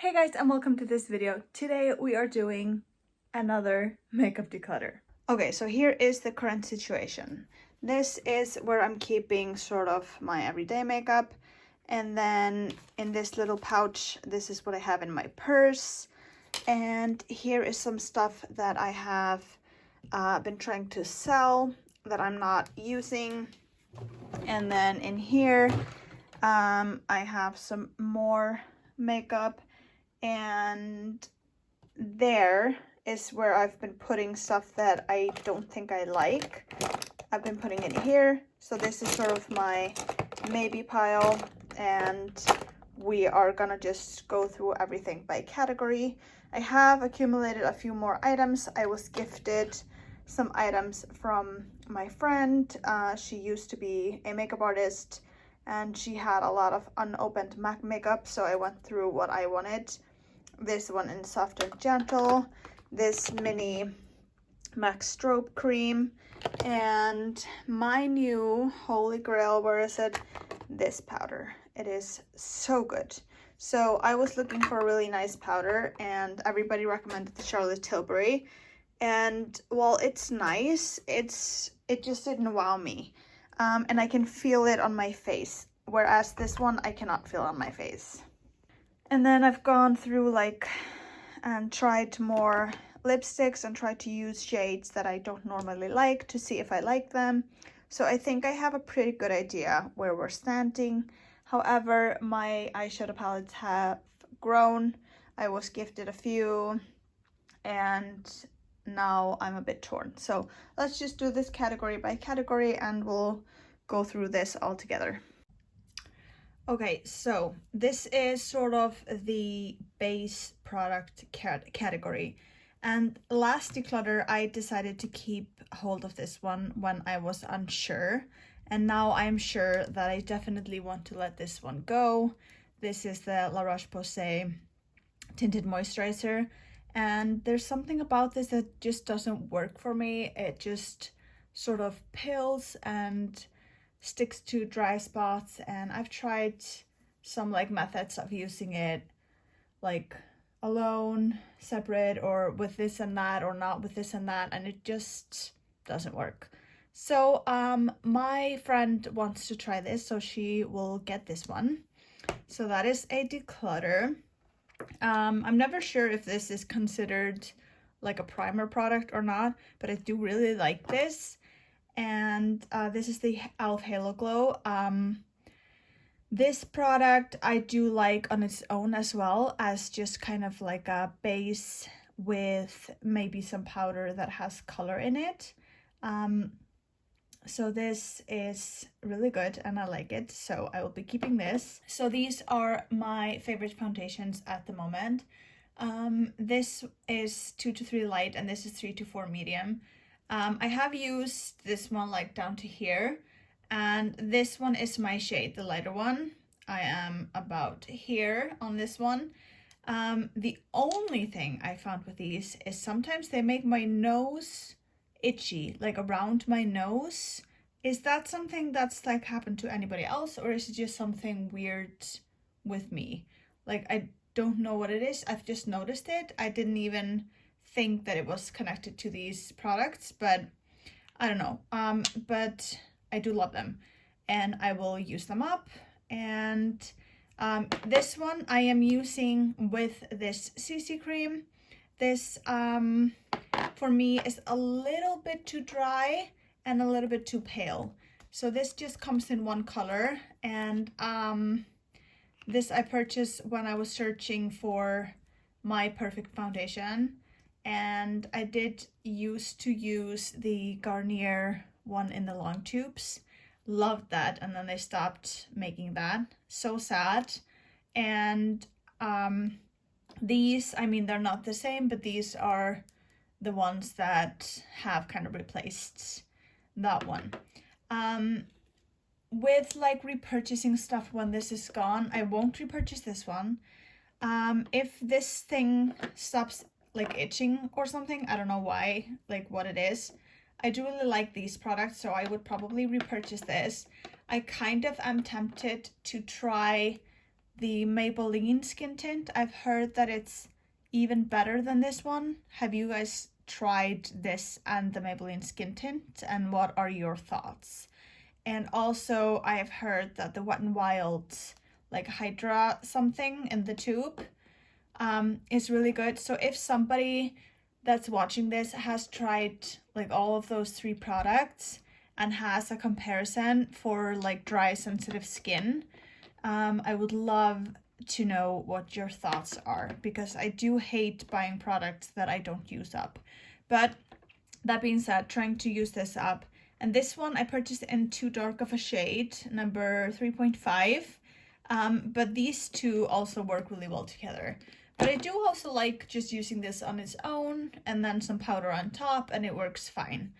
Hey guys, and welcome to this video. Today we are doing another makeup declutter. Okay, so here is the current situation. This is where I'm keeping sort of my everyday makeup, and then in this little pouch, this is what I have in my purse. And here is some stuff that I have been trying to sell that I'm not using. And then in here, I have some more makeup. And there is where I've been putting stuff that I don't think I like. I've been putting it here. So this is sort of my maybe pile, and we are gonna just go through everything by category. I have accumulated a few more items. I was gifted some items from my friend. She used to be a makeup artist and she had a lot of unopened MAC makeup, so I went through what I wanted. This one in Soft and Gentle, this mini MAC Strobe Cream, and my new holy grail, where is it? This powder. It is so good. So I was looking for a really nice powder, and everybody recommended the Charlotte Tilbury. And while it's nice, it just didn't wow me. And I can feel it on my face, whereas this one I cannot feel on my face. And then I've gone through and tried more lipsticks and tried to use shades that I don't normally like to see if I like them. So I think I have a pretty good idea where we're standing. However, my eyeshadow palettes have grown. I was gifted a few and now I'm a bit torn. So let's just do this category by category and we'll go through this all together. Okay, so this is sort of the base product category. And last declutter, I decided to keep hold of this one when I was unsure. And now I'm sure that I definitely want to let this one go. This is the La Roche-Posay Tinted Moisturizer. And there's something about this that just doesn't work for me. It just sort of pills and sticks to dry spots, and I've tried some methods of using it alone, separate, or with this and that, or not with this and that, and it just doesn't work. So my friend wants to try this, so she will get this one. So that is a declutter. I'm never sure if this is considered like a primer product or not, but I do really like this. And this is the e.l.f. Halo Glow. This product I do like on its own as well, as just kind of like a base with maybe some powder that has color in it. So this is really good and I like it, so I will be keeping this. So these are my favorite foundations at the moment. This is 2 to 3 light and this is 3 to 4 medium. I have used this one down to here, and this one is my shade, the lighter one. I am about here on this one. The only thing I found with these is sometimes they make my nose itchy, around my nose. Is that something that's happened to anybody else, or is it just something weird with me? I don't know what it is. I've just noticed it. I didn't even think that it was connected to these products, but I don't know. But I do love them and I will use them up. And this one I am using with this CC cream. This for me is a little bit too dry and a little bit too pale, so this just comes in one color. And this I purchased when I was searching for my perfect foundation, and I did used to use the Garnier one in the long tubes. Loved that, and then they stopped making that. So sad. And these, I mean, they're not the same, but these are the ones that have kind of replaced that one. With repurchasing stuff when this is gone, I won't repurchase this one. If this thing stops itching or something, I don't know why, what it is. I do really like these products, so I would probably repurchase this. I kind of am tempted to try the Maybelline skin tint. I've heard that it's even better than this one. Have you guys tried this and the Maybelline skin tint, and what are your thoughts? And also I have heard that the Wet n Wild like Hydra something in the tube is really good. So if somebody that's watching this has tried like all of those 3 products and has a comparison for like dry sensitive skin, I would love to know what your thoughts are, because I do hate buying products that I don't use up. But that being said, trying to use this up, and this one I purchased in too dark of a shade, number 3.5, but these two also work really well together. But I do also like just using this on its own and then some powder on top, and it works fine.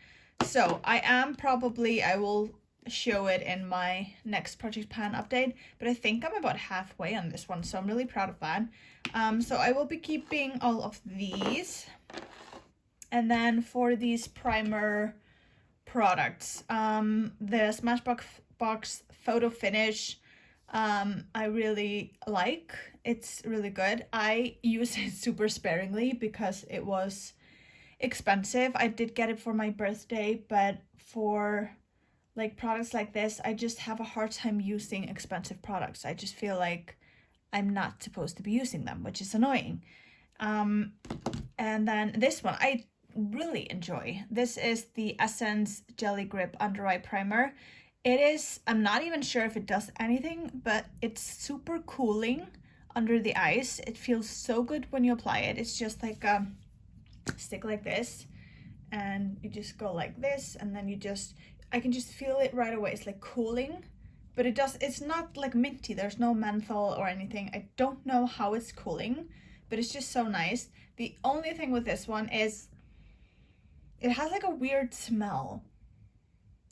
So I will show it in my next project pan update, but I think I'm about halfway on this one, so I'm really proud of that. So I will be keeping all of these. And then for these primer products, the Smashbox Photo Finish, I really like. It's really good. I use it super sparingly because it was expensive. I did get it for my birthday, but for like products like this, I just have a hard time using expensive products. I just feel like I'm not supposed to be using them, which is annoying. And then this one I really enjoy. This is the Essence Jelly Grip Under Eye Primer. It is, I'm not even sure if it does anything, but it's super cooling under the eyes. It feels so good when you apply it. It's just like a stick like this, and you just go like this, and then I can just feel it right away. It's like cooling, but it's not like minty. There's no menthol or anything. I don't know how it's cooling, but it's just so nice. The only thing with this one is it has like a weird smell.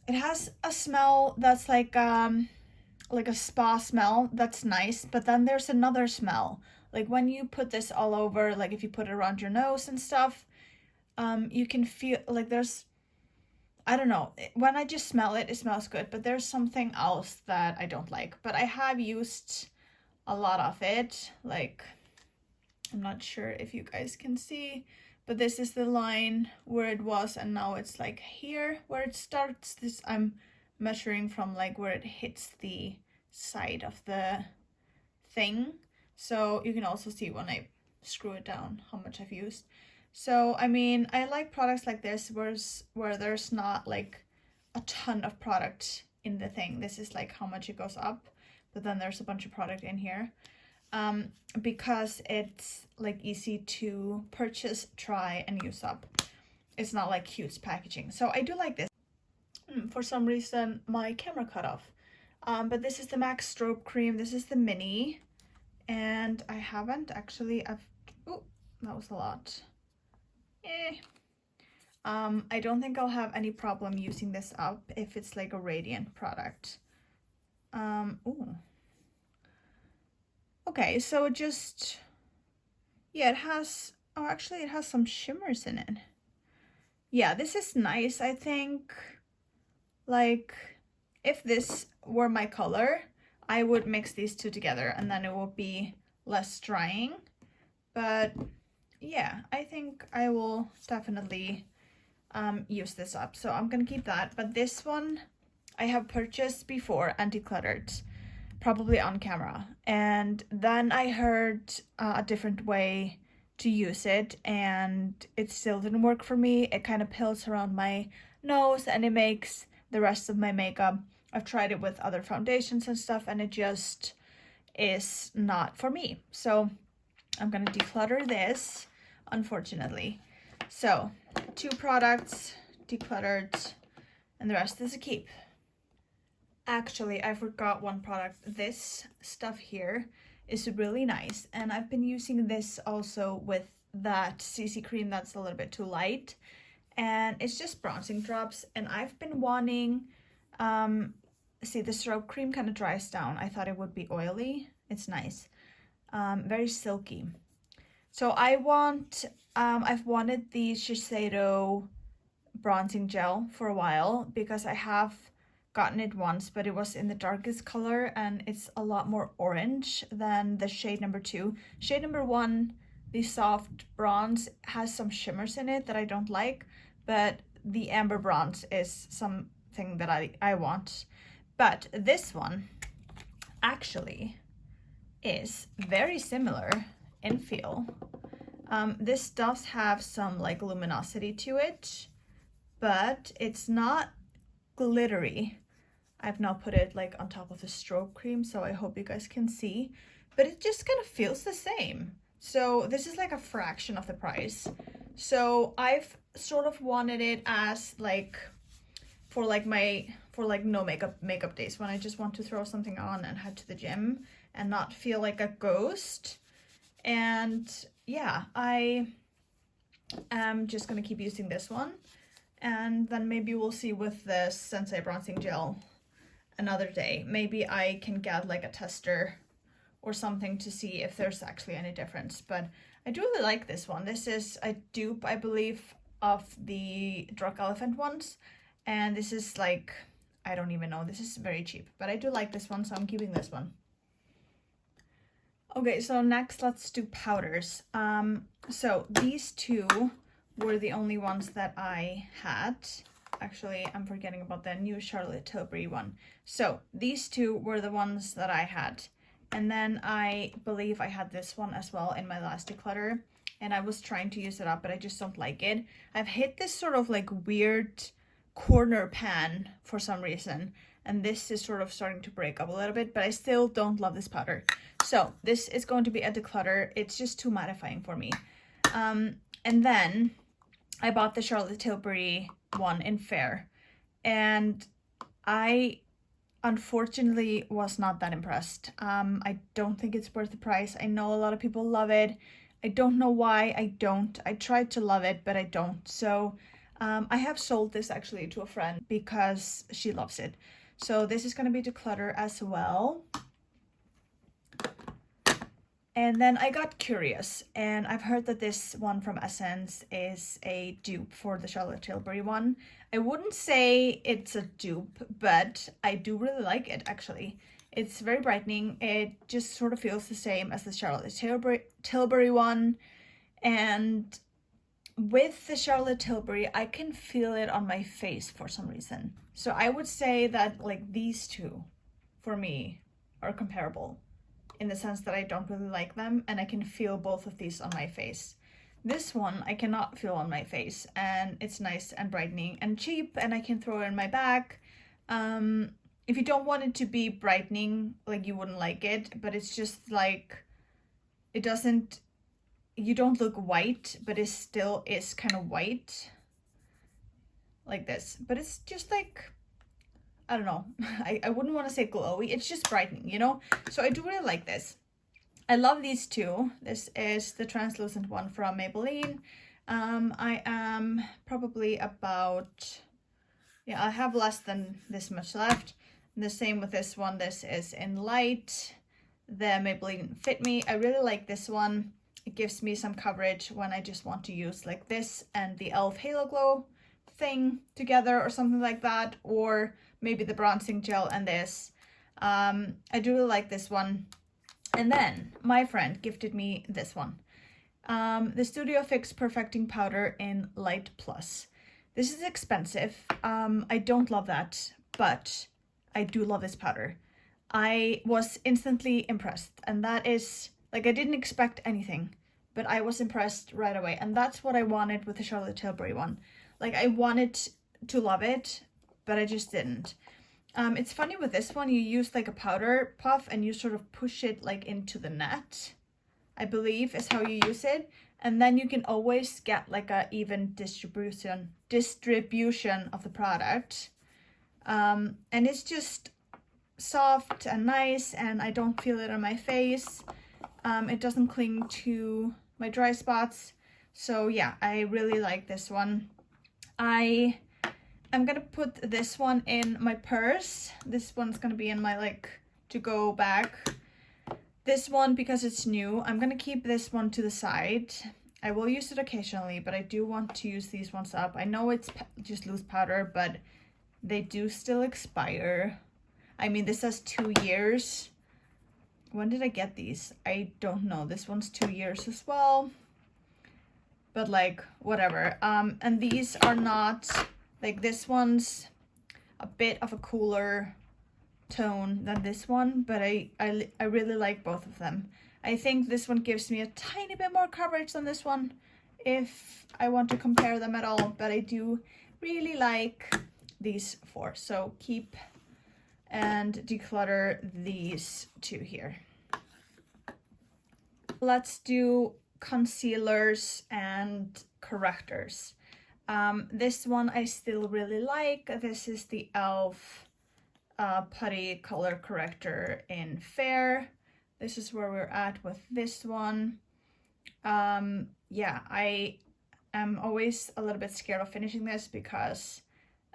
It has a smell that's like a spa smell. That's nice, but then there's another smell. Like when you put this all over, like if you put it around your nose and stuff, you can feel like I don't know, when I just smell it, it smells good, but there's something else that I don't like. But I have used a lot of it. Like, I'm not sure if you guys can see, but this is the line where it was, and now it's like here where it starts. This I'm measuring from like where it hits the side of the thing. So you can also see when I screw it down how much I've used. So, I mean, I like products like this where there's not like a ton of product in the thing. This is like how much it goes up, but then there's a bunch of product in here. Because it's like easy to purchase, try, and use up. It's not like huge packaging. So I do like this. For some reason, my camera cut off. But this is the MAC Strobe Cream. This is the mini. And I haven't actually, oh, that was a lot. I don't think I'll have any problem using this up if it's like a radiant product. Ooh. Okay, so it just, yeah, it has, oh, actually it has some shimmers in it. Yeah, this is nice. I think, like, if this were my color, I would mix these two together and then it will be less drying. But yeah, I think I will definitely use this up. So I'm gonna keep that. But this one I have purchased before and decluttered, probably on camera. And then I heard a different way to use it, and it still didn't work for me. It kind of pills around my nose and it makes the rest of my makeup. I've tried it with other foundations and stuff, and it just is not for me. So I'm gonna declutter this, unfortunately. So 2 products decluttered, and the rest is a keep. Actually, I forgot one product. This stuff here is really nice, and I've been using this also with that CC cream that's a little bit too light, and it's just bronzing drops. And I've been wanting, see, the strobe cream kind of dries down. I thought it would be oily. It's nice, very silky. So I've wanted the Shiseido bronzing gel for a while because I have gotten it once, but it was in the darkest color and it's a lot more orange than the shade number 2. Shade number 1, the soft bronze, has some shimmers in it that I don't like, but the amber bronze is something that I want. But this one actually is very similar in feel. This does have some like luminosity to it, but it's not glittery. I've now put it like on top of the strobe cream, so I hope you guys can see, but it just kind of feels the same. So this is like a fraction of the price. So I've sort of wanted it as like for like no makeup days, when I just want to throw something on and head to the gym and not feel like a ghost. And yeah, I am just gonna keep using this one. And then maybe we'll see with the Sensei bronzing gel another day. Maybe I can get like a tester or something to see if there's actually any difference. But I do really like this one. This is a dupe, I believe, of the Drunk Elephant ones. And this is like, I don't even know, this is very cheap. But I do like this one, so I'm keeping this one. Okay, so next let's do powders. So these two were the only ones that I had. Actually, I'm forgetting about the new Charlotte Tilbury one. So these two were the ones that I had. And then I believe I had this one as well in my last declutter. And I was trying to use it up, but I just don't like it. I've hit this sort of like weird corner pan for some reason. And this is sort of starting to break up a little bit, but I still don't love this powder. So this is going to be a declutter. It's just too mattifying for me. And then I bought the Charlotte Tilbury one in Fair, and I unfortunately was not that impressed. I don't think it's worth the price. I know a lot of people love it. I don't know why I don't. I tried to love it, but I don't. So I have sold this actually to a friend because she loves it. So this is going to be declutter as well. And then I got curious, and I've heard that this one from Essence is a dupe for the Charlotte Tilbury one. I wouldn't say it's a dupe, but I do really like it actually. It's very brightening. It just sort of feels the same as the Charlotte Tilbury one. And with the Charlotte Tilbury, I can feel it on my face for some reason. So I would say that like these two, for me, are comparable, in the sense that I don't really like them, and I can feel both of these on my face. This one I cannot feel on my face, and it's nice and brightening and cheap, and I can throw it in my bag. If you don't want it to be brightening, like you wouldn't like it, but it's just like, it doesn't, you don't look white, but it still is kind of white, like this. But it's just like, I don't know, I wouldn't want to say glowy, it's just brightening, you know? So I do really like this. I love these two. This is the translucent one from Maybelline. I am probably about, yeah, I have less than this much left. And the same with this one. This is in light. The Maybelline Fit Me. I really like this one. It gives me some coverage when I just want to use like this and the e.l.f. Halo Glow thing together or something like that, or maybe the bronzing gel and this. I do really like this one. And then my friend gifted me this one, the Studio Fix Perfecting Powder in Light Plus. This is expensive. I don't love that, but I do love this powder. I was instantly impressed, and that is like, I didn't expect anything, but I was impressed right away. And that's what I wanted with the Charlotte Tilbury one. Like, I wanted to love it, but I just didn't. It's funny with this one, you use like a powder puff and you sort of push it like into the net, I believe is how you use it. And then you can always get like a even distribution of the product. And it's just soft and nice, and I don't feel it on my face. It doesn't cling to my dry spots. So yeah, I really like this one. I'm gonna put this one in my purse. This one's gonna be in my like to-go bag. This one, because it's new, I'm gonna keep this one to the side. I will use it occasionally, but I do want to use these ones up. I know it's just loose powder, but they do still expire. I mean, this says 2 years. When did I get these? I don't know. This one's 2 years as well. But like, whatever. And these are not, like this one's a bit of a cooler tone than this one, but I really like both of them. I think this one gives me a tiny bit more coverage than this one, if I want to compare them at all, but I do really like these four. So keep and declutter these two here. Let's do concealers and correctors. This one I still really like. This is the e.l.f. Putty color corrector in Fair. This is where we're at with this one. Yeah, I am always a little bit scared of finishing this because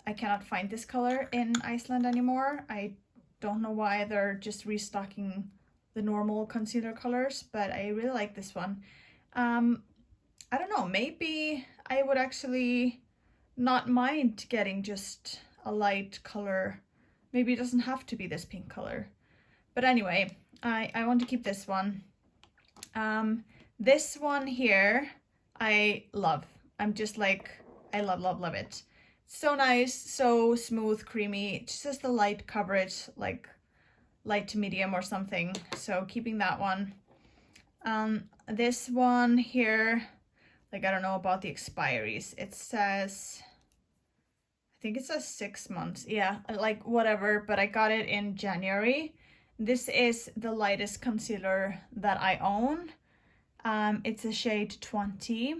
I cannot find this color in Iceland anymore. I don't know why they're just restocking the normal concealer colors, but I really like this one. I don't know, maybe I would actually not mind getting just a light color. Maybe it doesn't have to be this pink color. But anyway, I want to keep this one. This one here, I love. I'm just like, I love it. So nice, so smooth, creamy. It's just a light coverage, like light to medium or something. So keeping that one. This one here, like I don't know about the expiries. It says, I think it says 6 months. Yeah, like whatever, but I got it in January. This is the lightest concealer that I own. It's a shade 20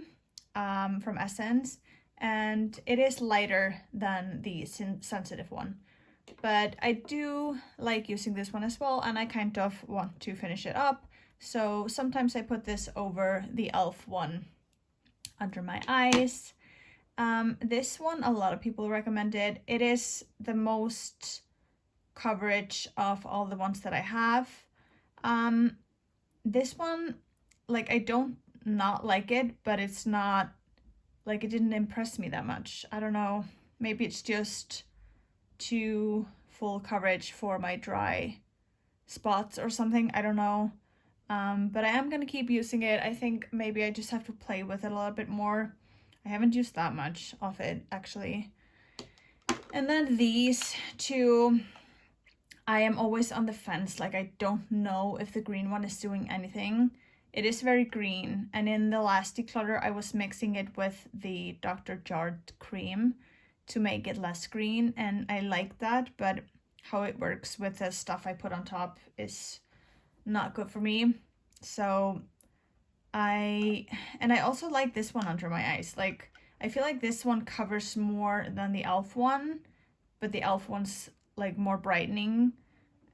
from Essence, and it is lighter than the sensitive one. But I do like using this one as well, and I kind of want to finish it up. So sometimes I put this over the e.l.f. one under my eyes. This one, a lot of people recommended. It is the most coverage of all the ones that I have. This one, like, I don't not like it, but it's not, like, it didn't impress me that much. I don't know, maybe it's just too full coverage for my dry spots or something, I don't know. But I am gonna keep using it. I think maybe I just have to play with it a little bit more. I haven't used that much of it, actually. And then these two, I am always on the fence. Like, I don't know if the green one is doing anything. It is very green, and in the last declutter I was mixing it with the Dr. Jart cream to make it less green, and I like that, but how it works with the stuff I put on top is not good for me. So I also like this one under my eyes. Like, I feel like this one covers more than the e.l.f. one, but the e.l.f. one's like more brightening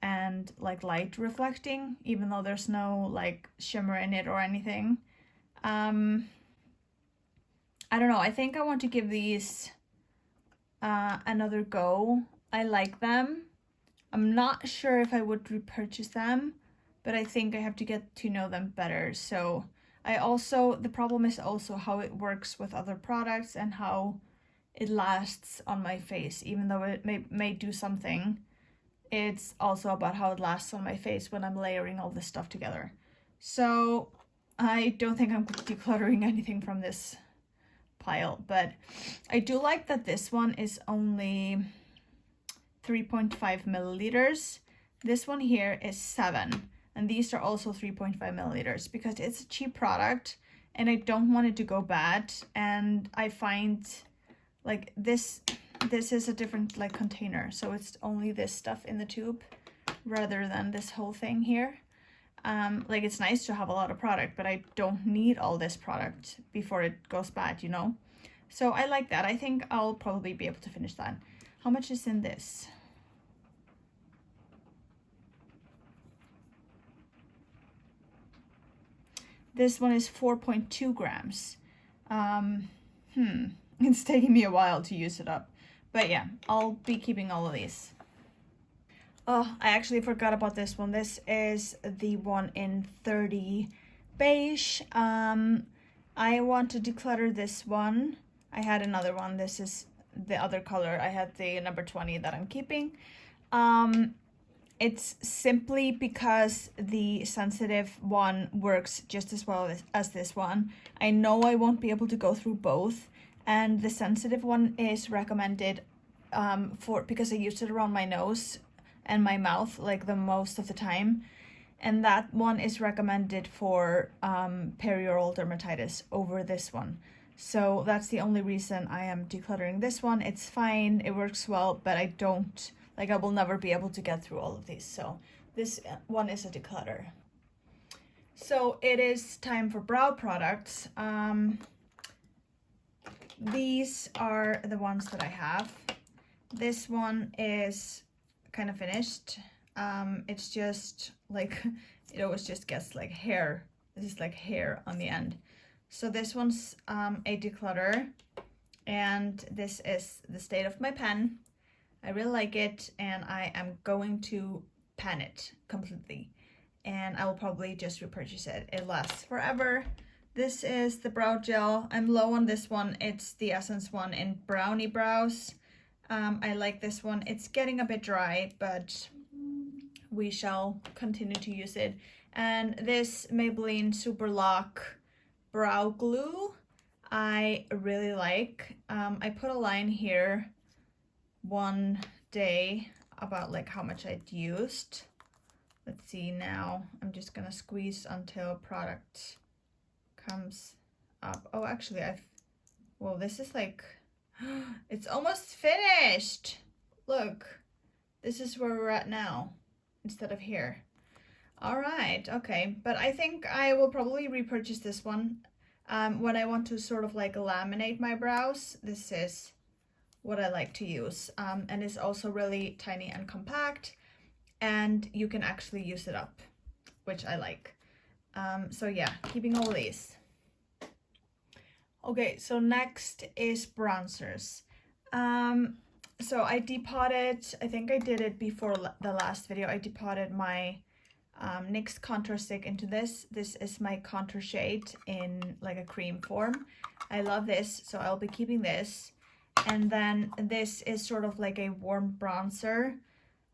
and like light reflecting, even though there's no like shimmer in it or anything. I don't know, I think I want to give these another go. I like them. I'm not sure if I would repurchase them, but I think I have to get to know them better. So I also, the problem is also how it works with other products and how it lasts on my face. Even though it may do something, it's also about how it lasts on my face when I'm layering all this stuff together. So I don't think I'm decluttering anything from this pile, but I do like that this one is only 3.5 milliliters. This one here is 7, and these are also 3.5 milliliters because it's a cheap product and I don't want it to go bad. And I find like this is a different like container, so it's only this stuff in the tube rather than this whole thing here. Like, it's nice to have a lot of product, but I don't need all this product before it goes bad, you know? So I like that. I think I'll probably be able to finish that. How much is in this? This one is 4.2 grams. It's taking me a while to use it up. But yeah, I'll be keeping all of these. Oh, I actually forgot about this one. This is the one in 30 beige. I want to declutter this one. I had another one. This is the other color. I had the number 20 that I'm keeping. It's simply because the sensitive one works just as well as this one. I know I won't be able to go through both, and the sensitive one is recommended because I use it around my nose and my mouth like the most of the time, and that one is recommended for perioral dermatitis over this one. So that's the only reason I am decluttering this one. It's fine, it works well, but I will never be able to get through all of these. So this one is a declutter. So it is time for brow products. These are the ones that I have. This one is kind of finished. It's just like, it always just gets like hair. This is like hair on the end. So this one's a declutter, and this is the state of my pen. I really like it, and I am going to pan it completely, and I will probably just repurchase it. It lasts forever. This is the brow gel. I'm low on this one. It's the Essence one in Brownie Brows. I like this one. It's getting a bit dry, but we shall continue to use it. And this Maybelline Super Lock brow glue I really like. I put a line here one day about like how much I'd used. Let's see now. I'm just gonna squeeze until product comes up. Oh, actually well, this is like, it's almost finished. Look, this is where we're at now instead of here. All right, okay, but I think I will probably repurchase this one when I want to sort of like laminate my brows. This is what I like to use, and it's also really tiny and compact, and you can actually use it up, which I like. So yeah, keeping all these. Okay, so next is bronzers. So I depotted, I think I did it before the last video, I depotted my NYX contour stick into this. This is my contour shade in like a cream form. I love this, so I'll be keeping this. And then this is sort of like a warm bronzer.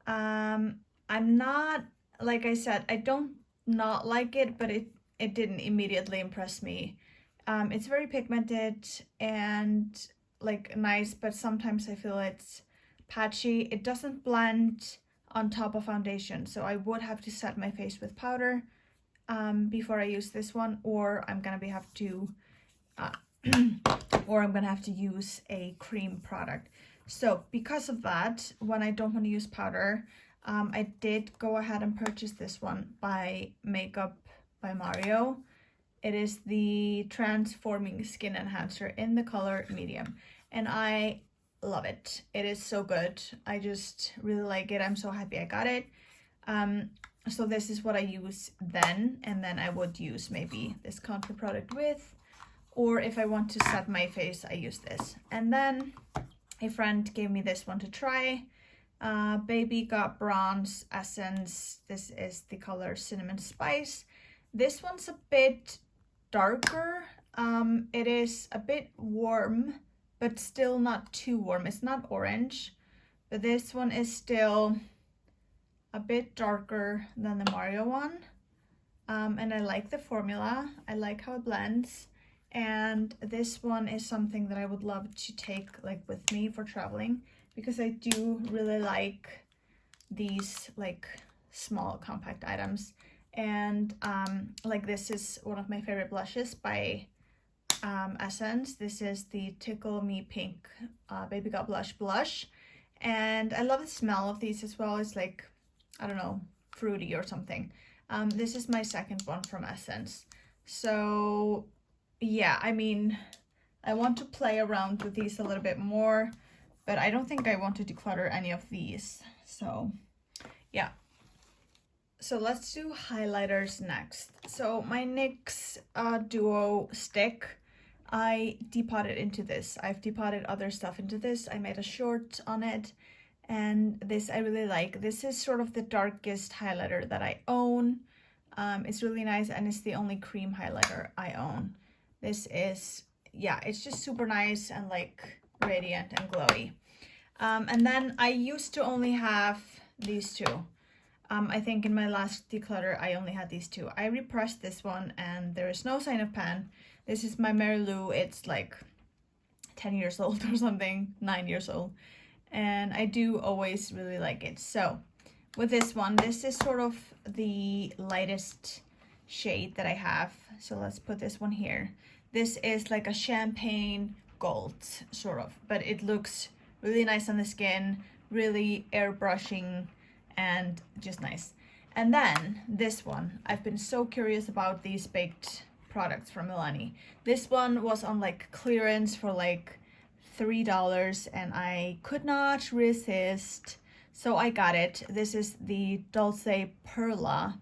I'm not, like I said, I don't not like it, but it didn't immediately impress me. It's very pigmented and like nice, but sometimes I feel it's patchy. It doesn't blend on top of foundation, so I would have to set my face with powder before I use this one, or I'm gonna have to use a cream product. So because of that, when I don't want to use powder, I did go ahead and purchase this one by Makeup by Mario. It is the Transforming Skin Enhancer in the color medium, and I love it. It is so good. I just really like it. I'm so happy I got it. So this is what I use then, and then I would use maybe this contour product with, or if I want to set my face, I use this. And then a friend gave me this one to try. Baby Got Bronze Essence. This is the color Cinnamon Spice. This one's a bit darker. It is a bit warm, but still not too warm. It's not orange, but this one is still a bit darker than the Mario one. And I like the formula. I like how it blends. And this one is something that I would love to take like with me for traveling, because I do really like these like small compact items. And like this is one of my favorite blushes by Essence. This is the Tickle Me Pink Baby Got Blush, and I love the smell of these as well. It's like, I don't know, fruity or something. This is my second one from Essence. So yeah, I mean, I want to play around with these a little bit more, but I don't think I want to declutter any of these. So yeah. So let's do highlighters next. So my NYX Duo stick, I depotted into this. I've depotted other stuff into this. I made a short on it, and this I really like. This is sort of the darkest highlighter that I own. It's really nice, and it's the only cream highlighter I own. This is, yeah, it's just super nice, and like radiant and glowy. And then I used to only have these two. I think in my last declutter I only had these two. I repressed this one and there is no sign of pan. This is my Mary Lou. It's like 10 years old or something, 9 years old. And I do always really like it. So with this one, this is sort of the lightest shade that I have. So let's put this one here. This is like a champagne gold, sort of, but it looks really nice on the skin, really airbrushing and just nice. And then this one, I've been so curious about these baked products from Milani. This one was on like clearance for like $3 and I could not resist, so I got it. This is the Dulce Perla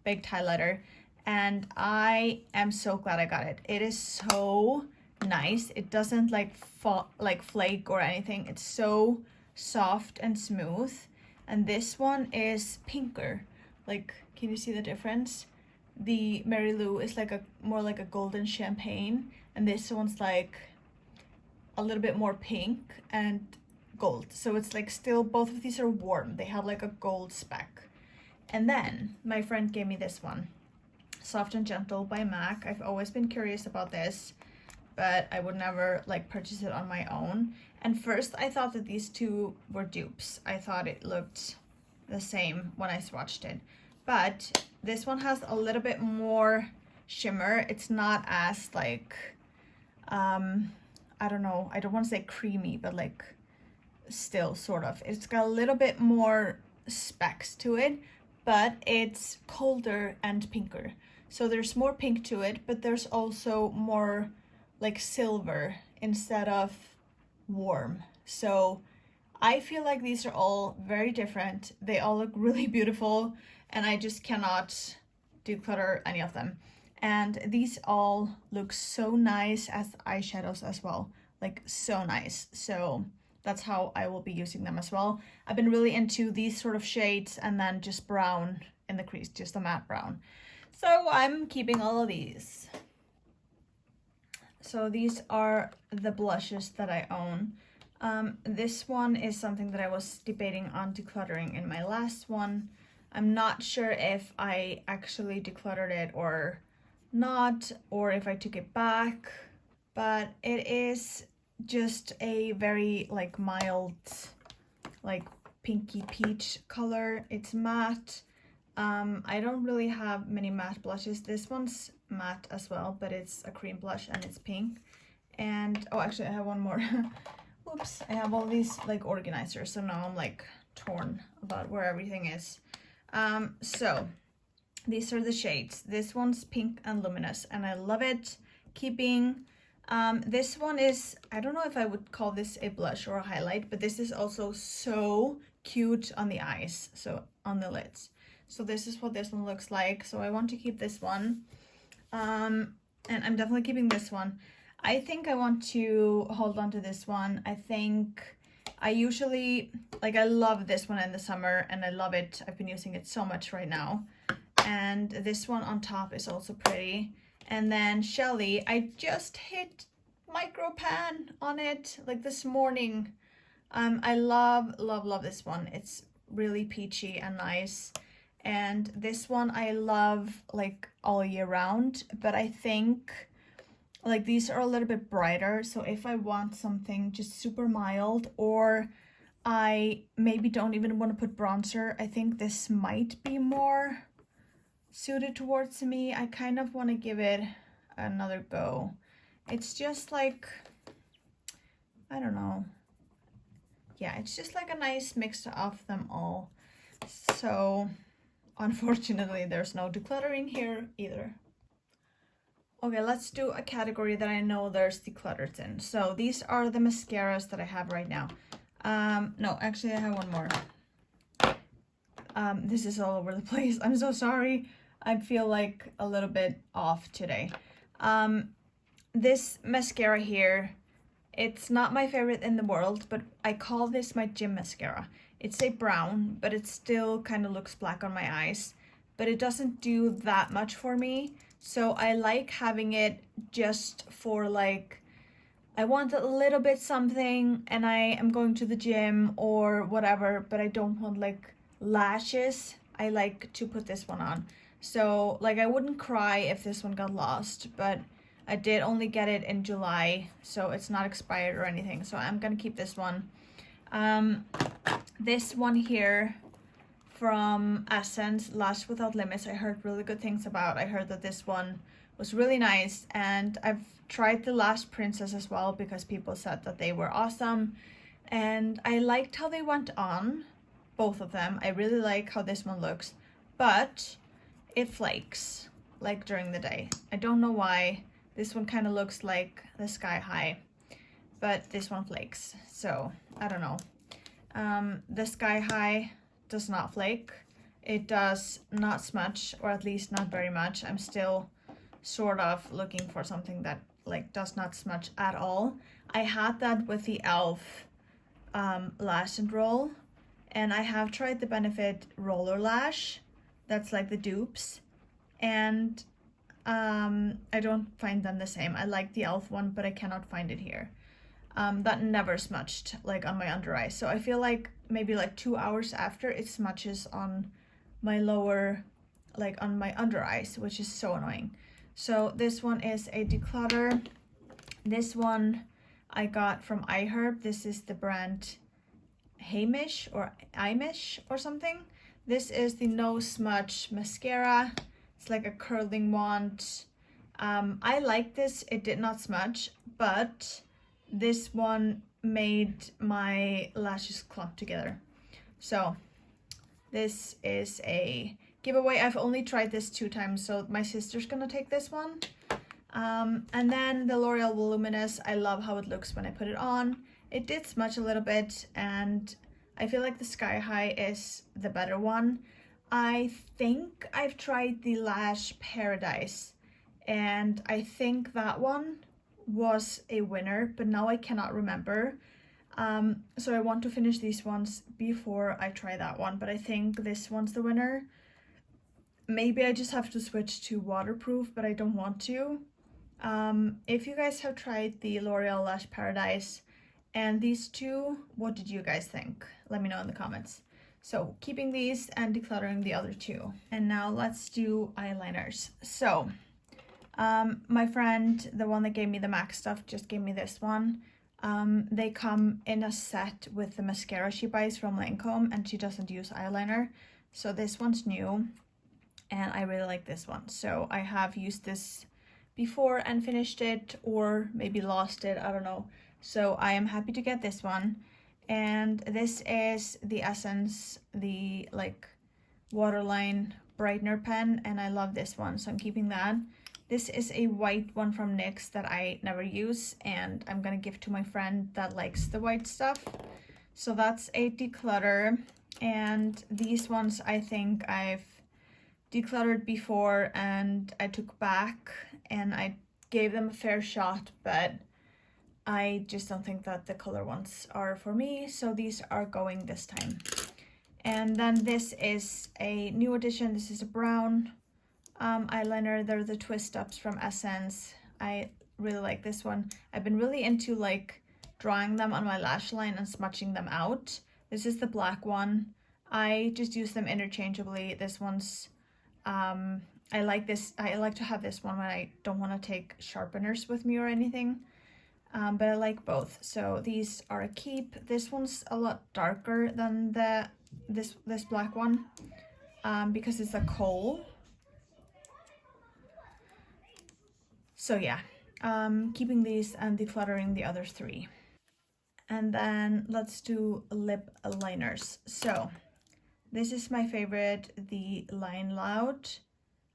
baked highlighter and I am so glad I got it. It is so nice. It doesn't like flake or anything. It's so soft and smooth. And this one is pinker. Like, can you see the difference? The Mary Lou is like more like a golden champagne, and this one's like a little bit more pink and gold. So it's like still, both of these are warm. They have like a gold speck. And then my friend gave me this one, Soft and Gentle by MAC. I've always been curious about this, but I would never like purchase it on my own. And first I thought that these two were dupes. I thought it looked the same when I swatched it. But this one has a little bit more shimmer. It's not as like, I don't know, I don't want to say creamy, but like still sort of. It's got a little bit more specks to it, but it's colder and pinker. So there's more pink to it, but there's also more like silver instead of warm. So I feel like these are all very different. They all look really beautiful and I just cannot declutter any of them. And these all look so nice as eyeshadows as well, like so nice. So that's how I will be using them as well. I've been really into these sort of shades and then just brown in the crease, just a matte brown. So I'm keeping all of these. So these are the blushes that I own. This one is something that I was debating on decluttering in my last one. I'm not sure if I actually decluttered it or not, or if I took it back, but it is just a very like mild, like pinky peach color. It's matte. I don't really have many matte blushes. This one's matte as well, but it's a cream blush and it's pink. And oh, actually I have one more. Oops, I have all these like organizers, so now I'm like torn about where everything is. So these are the shades. This one's pink and luminous and I love it. Keeping this one is, I don't know if I would call this a blush or a highlight, but this is also so cute on the eyes, so on the lids. So this is what this one looks like. So I want to keep this one. And I'm definitely keeping this one. I think I want to hold on to this one. I think I usually, like I love this one in the summer and I love it. I've been using it so much right now. And this one on top is also pretty. And then Shelly, I just hit micro pan on it like this morning. I love this one. It's really peachy and nice. And this one I love like all year round, but I think like these are a little bit brighter. So if I want something just super mild, or I maybe don't even want to put bronzer, I think this might be more suited towards me. I kind of want to give it another go. It's just like, I don't know. Yeah, it's just like a nice mix of them all. So unfortunately, there's no decluttering here either. Okay, let's do a category that I know there's decluttered in. So these are the mascaras that I have right now. No, actually I have one more. This is all over the place. I'm so sorry. I feel like a little bit off today. This mascara here, it's not my favorite in the world, but I call this my gym mascara. It's a brown, but it still kind of looks black on my eyes, but it doesn't do that much for me. So I like having it just for like I want a little bit something and I am going to the gym or whatever, but I don't want like lashes, I like to put this one on. So like I wouldn't cry if this one got lost, but I did only get it in July, so it's not expired or anything, so I'm gonna keep this one. This one here from Essence, Lash Without Limits, I heard really good things about. I heard that this one was really nice, and I've tried the Lash Princess as well because people said that they were awesome, and I liked how they went on, both of them. I really like how this one looks, but it flakes like during the day. I don't know why. This one kind of looks like the Sky High, but this one flakes, so I don't know. The Sky High does not flake. It does not smudge, or at least not very much. I'm still sort of looking for something that like does not smudge at all. I had that with the e.l.f. Lash and Roll, and I have tried the Benefit Roller Lash. That's like the dupes, and I don't find them the same. I like the e.l.f. one, but I cannot find it here. That never smudged like on my under eye. So I feel like maybe like 2 hours after it smudges on my lower, like on my under eyes, which is so annoying. So this one is a declutter. This one I got from iHerb. This is the brand Hamish or Imish or something. This is the No Smudge Mascara. It's like a curling wand. I like this. It did not smudge, but this one made my lashes clump together. So this is a giveaway. I've only tried this 2 times, so my sister's gonna take this one. And then the L'Oreal Voluminous. I love how it looks when I put it on. It did smudge a little bit, and I feel like the Sky High is the better one. I think I've tried the Lash Paradise, and I think that one was a winner, but now I cannot remember. So I want to finish these ones before I try that one, but I think this one's the winner. Maybe I just have to switch to waterproof, but I don't want to. If you guys have tried the L'Oreal Lash Paradise and these two, what did you guys think? Let me know in the comments. So keeping these and decluttering the other 2. And now let's do eyeliners. So my friend, the one that gave me the MAC stuff, just gave me this one. They come in a set with the mascara she buys from Lancome, and she doesn't use eyeliner. So this one's new, and I really like this one. So I have used this before and finished it, or maybe lost it, I don't know. So I am happy to get this one. And this is the Essence, the like waterline brightener pen, and I love this one, so I'm keeping that. This is a white one from NYX that I never use, and I'm gonna give to my friend that likes the white stuff. So that's a declutter, and these ones I think I've decluttered before and I took back, and I gave them a fair shot, but I just don't think that the color ones are for me, so these are going this time. And then this is a new addition. This is a brown eyeliner. They're the twist ups from Essence. I really like this one. I've been really into like drawing them on my lash line and smudging them out. This is the black one. I just use them interchangeably. This one's I like this. I like to have this one when I don't want to take sharpeners with me or anything. But I like both, so these are a keep. This one's a lot darker than this black one, because it's a kohl. So yeah, keeping these and decluttering the other 3. And then let's do lip liners. So this is my favorite, the Line Loud.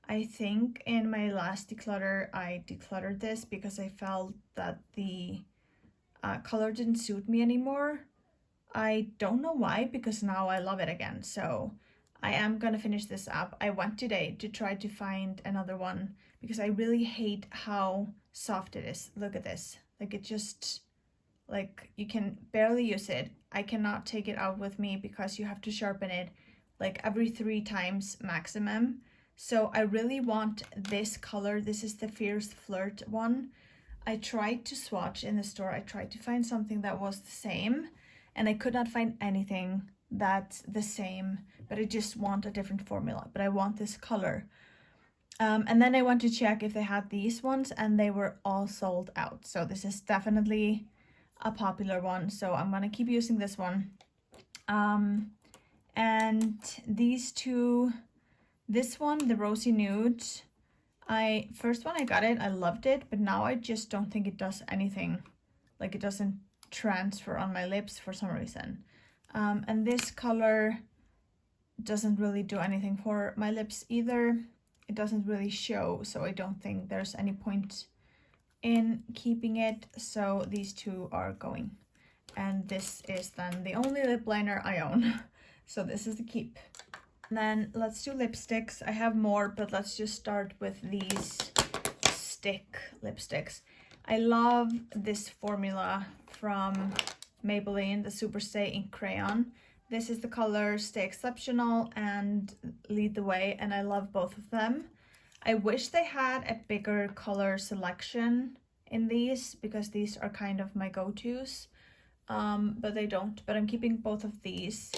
I think in my last declutter, I decluttered this because I felt that the color didn't suit me anymore. I don't know why, because now I love it again. So I am gonna finish this up. I went today to try to find another one because I really hate how soft it is. Look at this. Like, it just, like, you can barely use it. I cannot take it out with me because you have to sharpen it like every 3 times maximum. So I really want this color. This is the Fierce Flirt one. I tried to swatch in the store. I tried to find something that was the same, and I could not find anything that's the same, but I just want a different formula, but I want this color. And then I went to check if they had these ones, and they were all sold out. So this is definitely a popular one, so I'm gonna keep using this one. And these two, this one, the Rosy Nude, first when I got it, I loved it, but now I just don't think it does anything. Like, it doesn't transfer on my lips for some reason. And this color doesn't really do anything for my lips either. It doesn't really show, so I don't think there's any point in keeping it. So these two are going. And this is then the only lip liner I own. So this is the keep. And then let's do lipsticks. I have more, but let's just start with these stick lipsticks. I love this formula from Maybelline, the Super Stay Ink Crayon. This is the color Stay Exceptional and Lead the Way, and I love both of them. I wish they had a bigger color selection in these, because these are kind of my go-tos, but they don't. But I'm keeping both of these.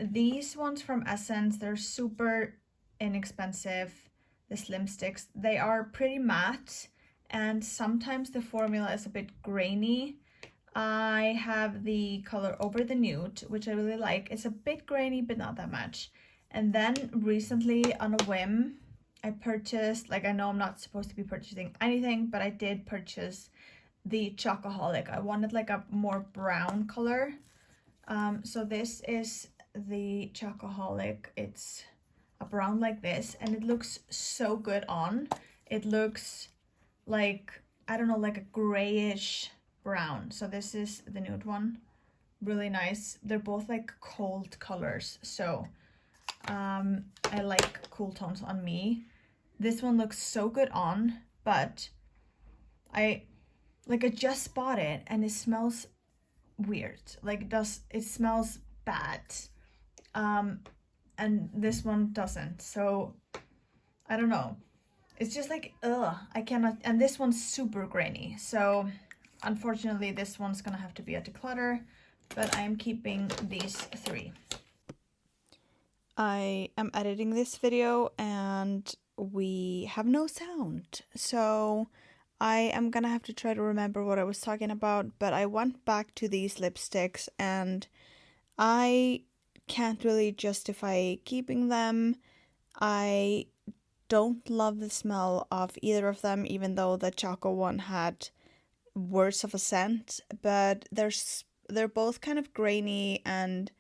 These ones from Essence, they're super inexpensive, the Slim Sticks. They are pretty matte, and sometimes the formula is a bit grainy. I have the color Over the Nude, which I really like. It's a bit grainy, but not that much. And then recently, on a whim, I purchased, like, I know I'm not supposed to be purchasing anything, but I did purchase the Chocoholic. I wanted like a more brown color. So this is the Chocoholic. It's a brown like this, and it looks so good on. It looks like, I don't know, like a grayish brown. So this is the nude one. Really nice. They're both like cold colors, so I like cool tones on me. This one looks so good on, but I just bought it and it smells weird. Like, it smells bad. And this one doesn't. So I don't know. It's just like, ugh, I cannot. And this one's super grainy. So unfortunately, this one's gonna have to be a declutter, but I am keeping these three. I am editing this video and we have no sound. So I am gonna have to try to remember what I was talking about, but I went back to these lipsticks and I can't really justify keeping them. I don't love the smell of either of them, even though the Choco one had worse of a scent, but they're both kind of grainy and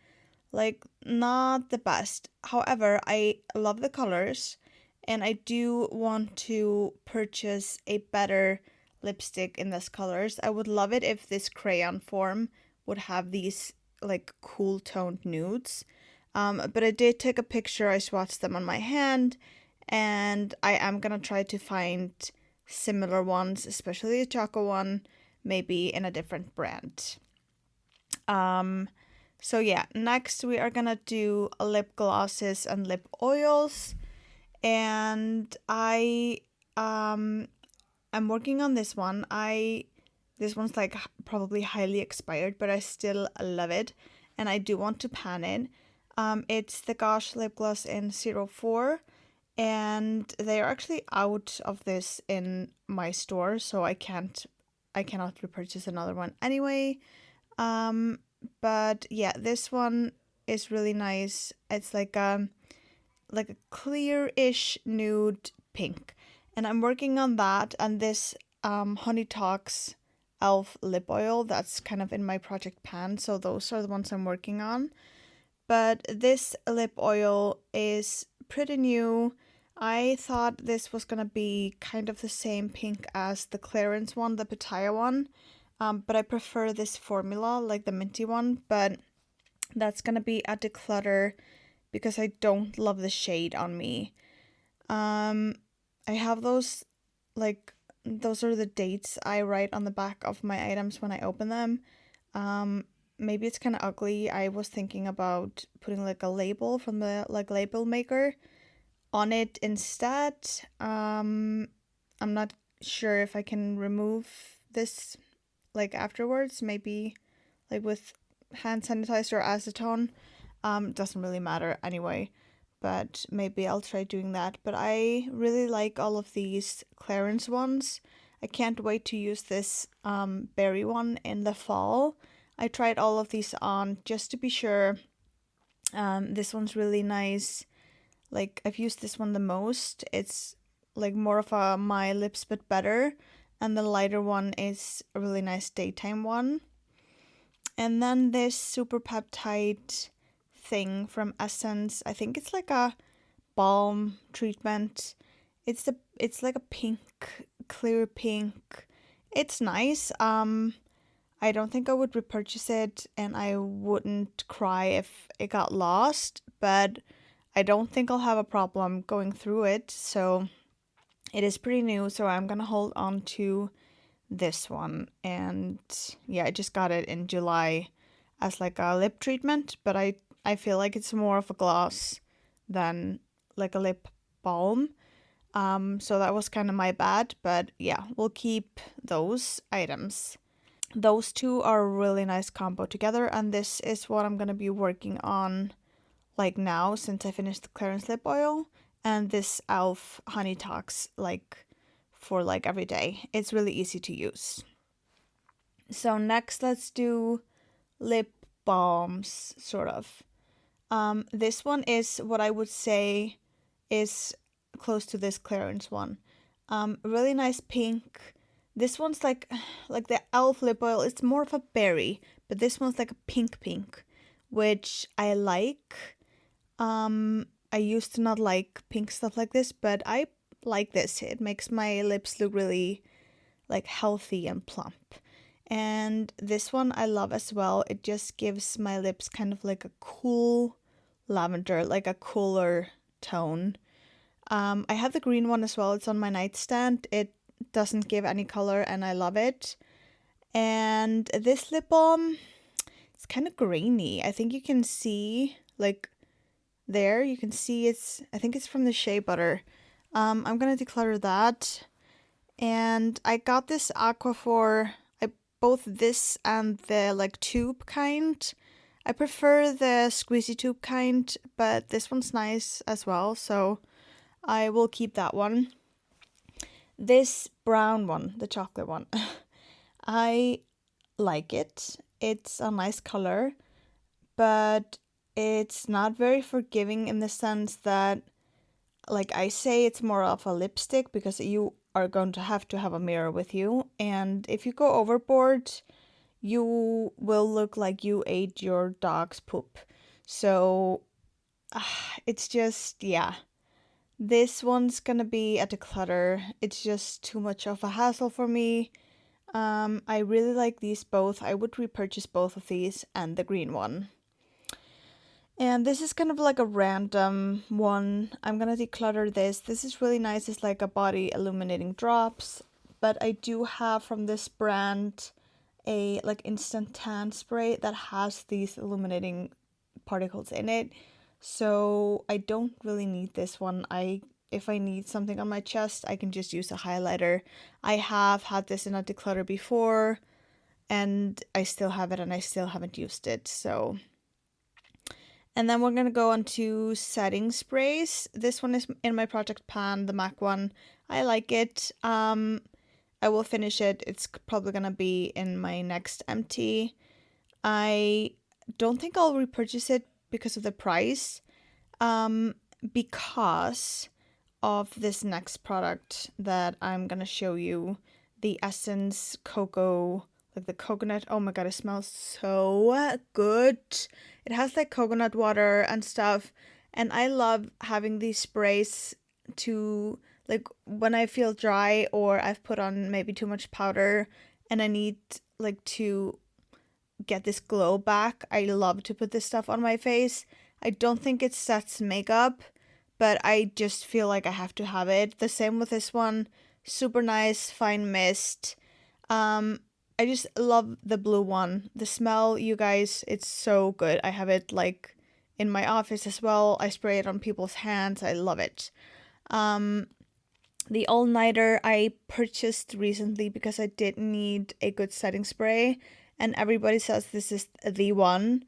like not the best. However, I love the colors, and I do want to purchase a better lipstick in this colors. I would love it if this crayon form would have these like cool toned nudes. But I did take a picture, I swatched them on my hand, and I am gonna try to find similar ones, especially the Choco one, maybe in a different brand. So yeah, next we are gonna do lip glosses and lip oils, and I'm working on this one. This one's like probably highly expired, but I still love it, and I do want to pan it. It's the Gosh lip gloss in 04, and they are actually out of this in my store, so I cannot repurchase another one anyway. But yeah, this one is really nice. It's like a clear-ish nude pink, and I'm working on that. And this Honey Talks Elf lip oil, that's kind of in my project pan, so those are the ones I'm working on. But this lip oil is pretty new. I thought this was gonna be kind of the same pink as the Clarins one, the Pitaya one. But I prefer this formula, like the minty one, but that's gonna be a declutter because I don't love the shade on me. I have those, like, those are the dates I write on the back of my items when I open them. Maybe it's kind of ugly. I was thinking about putting like a label from the label maker on it instead. I'm not sure if I can remove this like afterwards, maybe like with hand sanitizer or acetone. Doesn't really matter anyway, but maybe I'll try doing that. But I really like all of these clearance ones. I can't wait to use this berry one in the fall. I tried all of these on just to be sure. This one's really nice. Like, I've used this one the most. It's like more of a my lips but better. And the lighter one is a really nice daytime one. And then this super peptide thing from Essence. I think it's like a balm treatment. It's like a pink, clear pink. It's nice. I don't think I would repurchase it, and I wouldn't cry if it got lost, but I don't think I'll have a problem going through it. So it is pretty new, so I'm gonna hold on to this one. And yeah, I just got it in July as like a lip treatment, but I feel like it's more of a gloss than like a lip balm. So that was kind of my bad, but yeah, we'll keep those items. Those two are a really nice combo together, and this is what I'm gonna be working on like now since I finished the clearance lip oil, and this e.l.f. Honey Talks like for like every day. It's really easy to use. So next let's do lip balms, sort of. This one is what I would say is close to this clearance one. Really nice pink. This one's like the e.l.f. lip oil. It's more of a berry, but this one's like a pink, which I like. I used to not like pink stuff like this, but I like this. It makes my lips look really like healthy and plump. And this one I love as well. It just gives my lips kind of like a cool lavender, like a cooler tone. I have the green one as well. It's on my nightstand. It doesn't give any color and I love it. And this lip balm, it's kind of grainy. I think you can see like there, you can see I think it's from the Shea Butter. I'm gonna declutter that. And I got this Aquaphor, both this and the like tube kind. I prefer the squeezy tube kind, but this one's nice as well, so I will keep that one. This brown one, the chocolate one, I like it. It's a nice color, but it's not very forgiving in the sense that, like I say, it's more of a lipstick because you are going to have a mirror with you, and if you go overboard, you will look like you ate your dog's poop. So it's just, yeah. This one's gonna be a declutter. It's just too much of a hassle for me. I really like these both. I would repurchase both of these and the green one. And this is kind of like a random one. I'm gonna declutter this. This is really nice. It's like a body illuminating drops. But I do have from this brand a like instant tan spray that has these illuminating particles in it. So I don't really need this one. If I need something on my chest, I can just use a highlighter. I have had this in a declutter before and I still have it and I still haven't used it. So, and then we're gonna go on to setting sprays. This one is in my project pan, the MAC one. I like it. I will finish it. It's probably gonna be in my next empty. I don't think I'll repurchase it because of the price. Because of this next product that I'm gonna show you, the Essence Cocoa, like the coconut. Oh my god, it smells so good. It has like coconut water and stuff, and I love having these sprays to like when I feel dry or I've put on maybe too much powder and I need like to get this glow back. I love to put this stuff on my face. I don't think it sets makeup, but I just feel like I have to have it. The same with this one. Super nice, fine mist. I just love the blue one. The smell, you guys, it's so good. I have it like in my office as well. I spray it on people's hands. I love it. The all-nighter I purchased recently because I did need a good setting spray, and everybody says this is the one.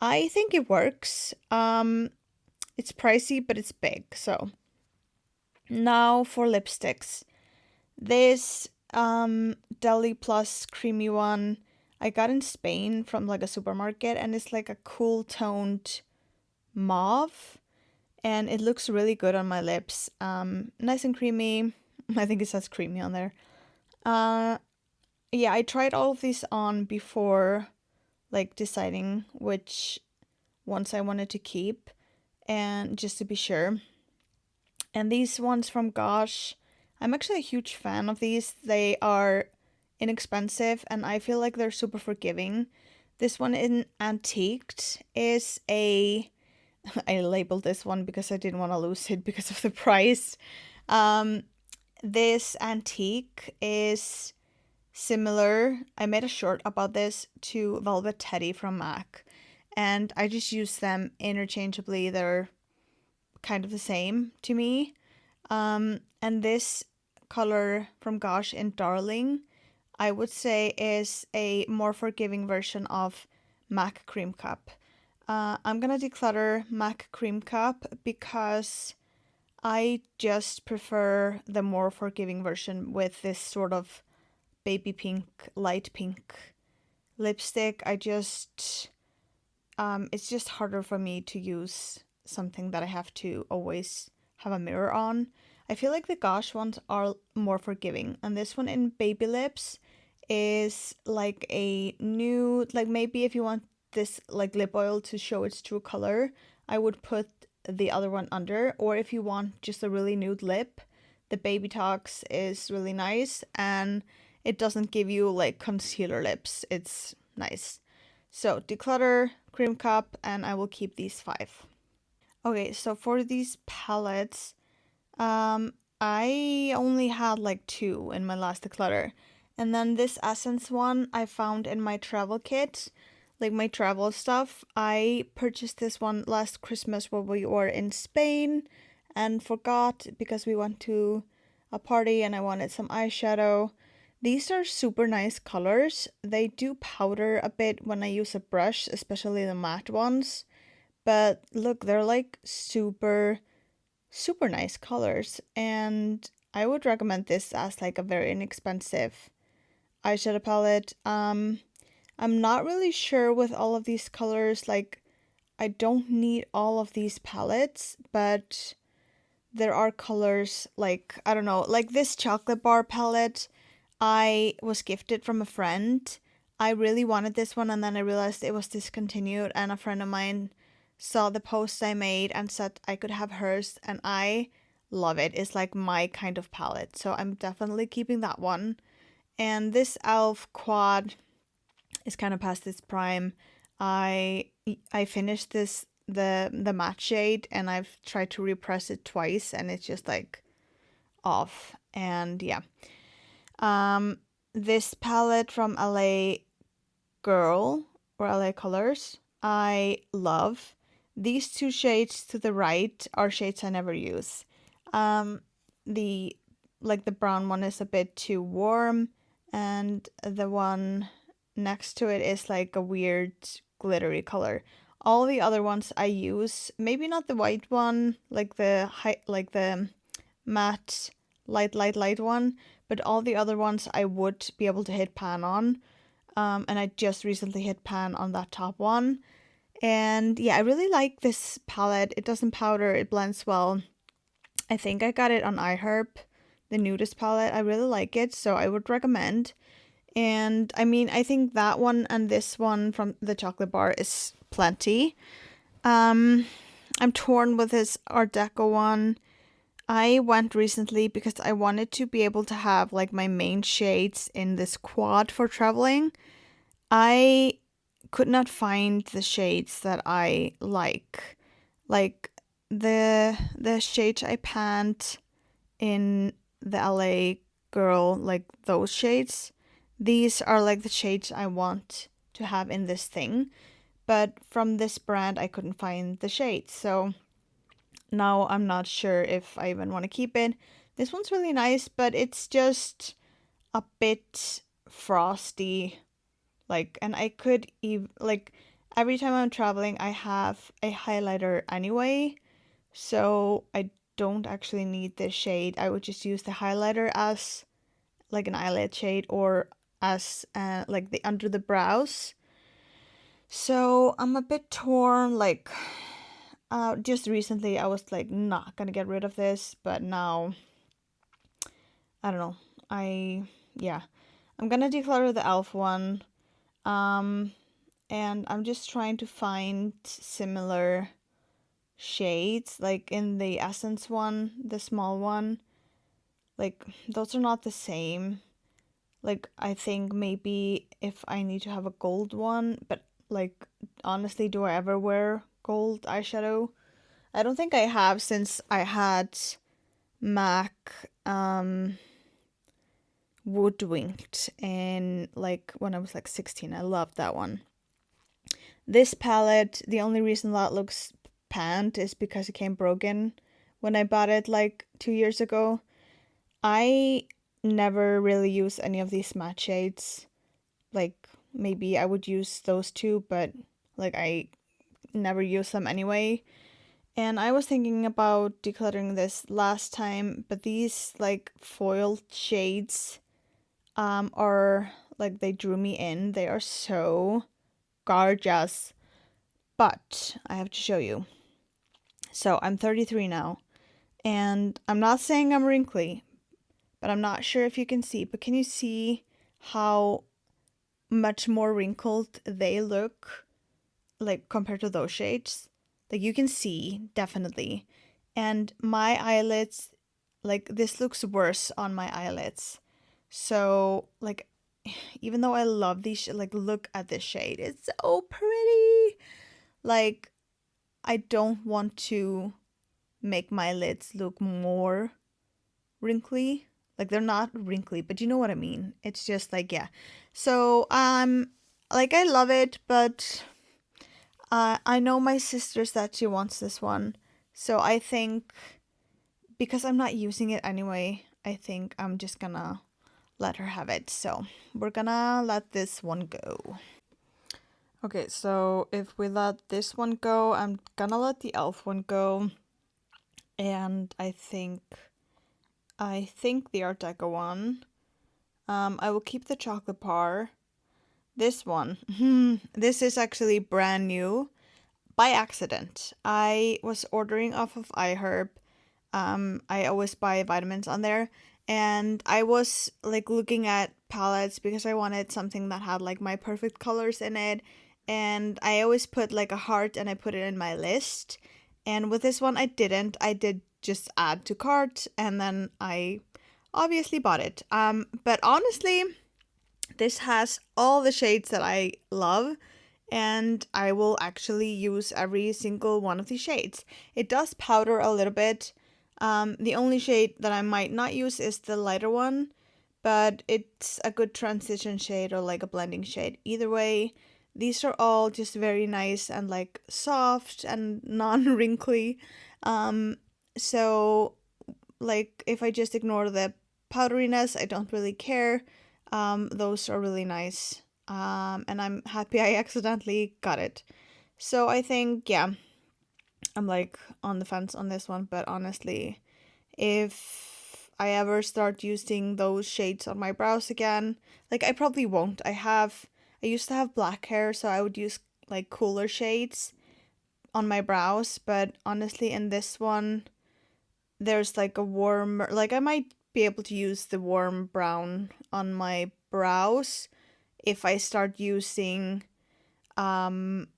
I think it works. It's pricey, but it's big. So now for lipsticks. This Deli Plus creamy one I got in Spain from like a supermarket, and it's like a cool toned mauve, and it looks really good on my lips. Nice and creamy. I think it says creamy on there. Yeah, I tried all of these on before like deciding which ones I wanted to keep, and just to be sure. And these ones from Gosh, I'm actually a huge fan of these. They are inexpensive and I feel like they're super forgiving. This one in Antiqued is a I labeled this one because I didn't want to lose it because of the price. This Antique is similar. I made a short about this to Velvet Teddy from MAC, and I just use them interchangeably. They're kind of the same to me. And this color from Gosh in Darling, I would say is a more forgiving version of MAC Cream Cup. I'm gonna declutter MAC Cream Cup because I just prefer the more forgiving version with this sort of baby pink, light pink lipstick. It's just harder for me to use something that I have to always have a mirror on. I feel like the Gosh ones are more forgiving, and this one in Baby Lips is like a nude, like maybe if you want this like lip oil to show its true color, I would put the other one under, or if you want just a really nude lip, the Baby Talks is really nice, and it doesn't give you like concealer lips. It's nice. So declutter, cream cup, and I will keep these 5. Okay, so for these palettes, I only had like 2 in my last declutter. And then this Essence one I found in my travel kit, like my travel stuff. I purchased this one last Christmas while we were in Spain and forgot because we went to a party and I wanted some eyeshadow. These are super nice colors. They do powder a bit when I use a brush, especially the matte ones. But look, they're like super, super nice colors. And I would recommend this as like a very inexpensive eyeshadow palette. I'm not really sure with all of these colors. Like, I don't need all of these palettes, but there are colors like, I don't know, like this chocolate bar palette I was gifted from a friend. I really wanted this one, and then I realized it was discontinued, and a friend of mine saw the post I made and said I could have hers, and I love it. It's like my kind of palette, so I'm definitely keeping that one. And this e.l.f. quad is kind of past its prime. I finished the matte shade, and I've tried to repress it twice, and it's just like off. And yeah. This palette from LA Girl or LA Colors, I love. These 2 shades to the right are shades I never use. The the brown one is a bit too warm, and the one next to it is like a weird glittery color. All the other ones I use, maybe not the white one, like the matte light one, but all the other ones I would be able to hit pan on. And I just recently hit pan on that top one. And yeah, I really like this palette. It doesn't powder, it blends well. I think I got it on iHerb, the nudist palette. I really like it, so I would recommend. And I mean, I think that one and this one from the chocolate bar is plenty. I'm torn with this Art Deco one. I went recently because I wanted to be able to have like my main shades in this quad for traveling. I could not find the shades that I like. Like the shades I panned in the LA Girl, like those shades. These are like the shades I want to have in this thing. But from this brand I couldn't find the shades. So now I'm not sure if I even want to keep it. This one's really nice, but it's just a bit frosty. Like, and I could even, like, every time I'm traveling, I have a highlighter anyway. So I don't actually need this shade. I would just use the highlighter as like an eyelid shade or as like the under the brows. So I'm a bit torn. Like, just recently I was like not gonna get rid of this, but now I don't know. Yeah, I'm gonna declutter the elf one. Um, and I'm just trying to find similar shades, like in the Essence one, the small one. Like, those are not the same. Like, I think maybe if I need to have a gold one, but like, honestly, do I ever wear gold eyeshadow? I don't think I have since I had MAC Woodwinked in like when I was like 16. I loved that one. This palette, the only reason that looks panned is because it came broken when I bought it like 2 years ago. I never really use any of these matte shades. Like, maybe I would use those two, but like I never use them anyway. And I was thinking about decluttering this last time, but these like foiled shades are like they drew me in. They are so gorgeous. But I have to show you. So I'm 33 now, and I'm not saying I'm wrinkly, but I'm not sure if you can see. But can you see how much more wrinkled they look, like compared to those shades? Like you can see, definitely. And my eyelids, like this looks worse on my eyelids. So, like, even though I love these, like, look at this shade. It's so pretty. Like, I don't want to make my lids look more wrinkly. Like they're not wrinkly, but you know what I mean. It's just like, yeah. So like I love it, but I know my sister said she wants this one. So I think because I'm not using it anyway, I think I'm just gonna let her have it. So we're gonna let this one go. Okay, so if we let this one go, I'm gonna let the elf one go. And I think the Art Deco one. I will keep the chocolate bar. This one, this is actually brand new by accident. I was ordering off of iHerb. I always buy vitamins on there, and I was like looking at palettes because I wanted something that had like my perfect colors in it. And I always put like a heart and I put it in my list. And with this one, I didn't. I did just add to cart and then I obviously bought it. But honestly, this has all the shades that I love, and I will actually use every single one of these shades. It does powder a little bit. The only shade that I might not use is the lighter one, but it's a good transition shade or like a blending shade. Either way, these are all just very nice and like soft and non-wrinkly. So like if I just ignore the powderiness, I don't really care. Those are really nice. And I'm happy I accidentally got it. So I think, yeah, I'm like on the fence on this one, but honestly, if I ever start using those shades on my brows again, like I probably won't. I used to have black hair, so I would use like cooler shades on my brows, but honestly, in this one, there's like a warmer, like I might be able to use the warm brown on my brows if I start using um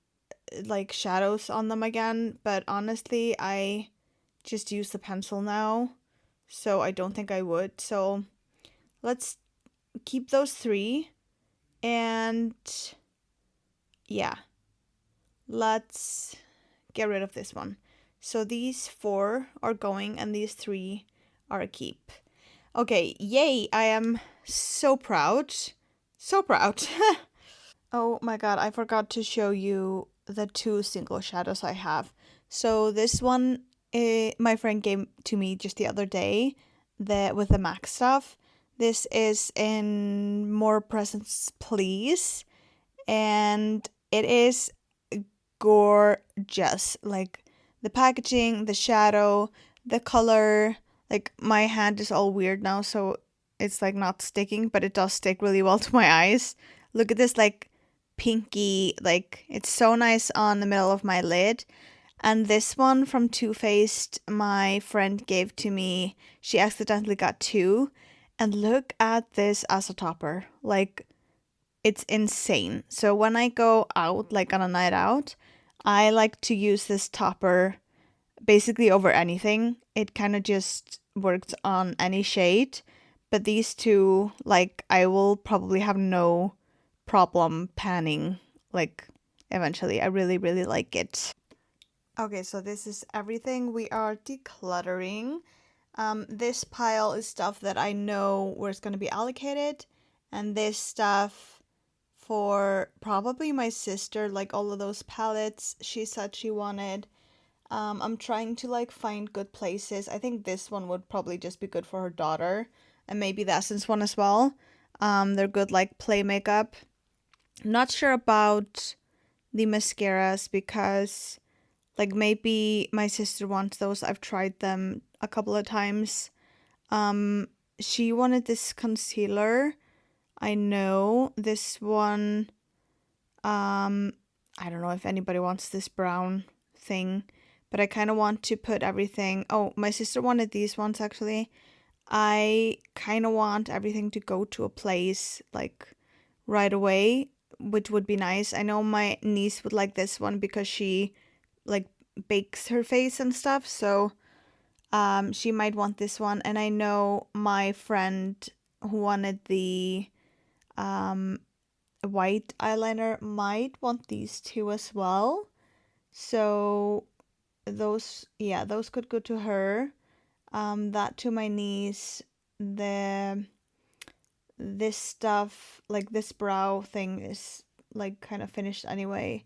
like shadows on them again, but honestly, I just use the pencil now, so I don't think I would. So let's keep those three, and yeah, let's get rid of this one. So these four are going and these three are a keep. Okay, yay, I am so proud. So proud. Oh my god, I forgot to show you the two single shadows I have. So this one, my friend gave to me just the other day. with the MAC stuff. This is in More Presents Please, and it is gorgeous. Like the packaging, the shadow, the color. Like my hand is all weird now, so it's like not sticking, but it does stick really well to my eyes. Look at this like pinky, like it's so nice on the middle of my lid. And this one from Too Faced, my friend gave to me. She accidentally got two. And look at this as a topper. Like, it's insane. So when I go out, like on a night out, I like to use this topper basically over anything. It kind of just works on any shade. But these two, like, I will probably have no problem panning, like, eventually. I really, really like it. Okay, so this is everything we are decluttering. This pile is stuff that I know where it's going to be allocated, and this stuff for probably my sister, like all of those palettes she said she wanted. I'm trying to like find good places. I think this one would probably just be good for her daughter, and maybe the Essence one as well. They're good like play makeup. Not sure about the mascaras because like maybe my sister wants those. I've tried them a couple of times. She wanted this concealer. I know this one. I don't know if anybody wants this brown thing, but I kind of want to put everything. Oh, my sister wanted these ones actually. I kind of want everything to go to a place like right away, which would be nice. I know my niece would like this one because she like bakes her face and stuff, so she might want this one. And I know my friend who wanted the white eyeliner might want these two as well. So those, yeah, those could go to her. That to my niece. This stuff, like this brow thing, is like kind of finished anyway.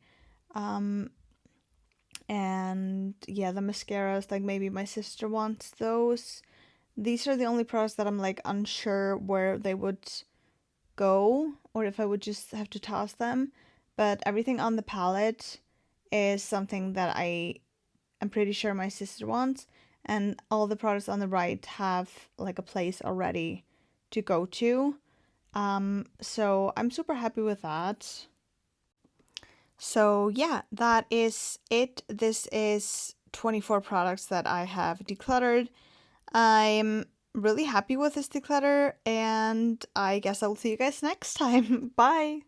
And yeah, the mascaras, like maybe my sister wants those. These are the only products that I'm like unsure where they would go or if I would just have to toss them. But everything on the palette is something that I am pretty sure my sister wants. And all the products on the right have like a place already to go to. So I'm super happy with that. So yeah, that is it. This is 24 products that I have decluttered. I'm really happy with this declutter, and I guess I will see you guys next time. Bye!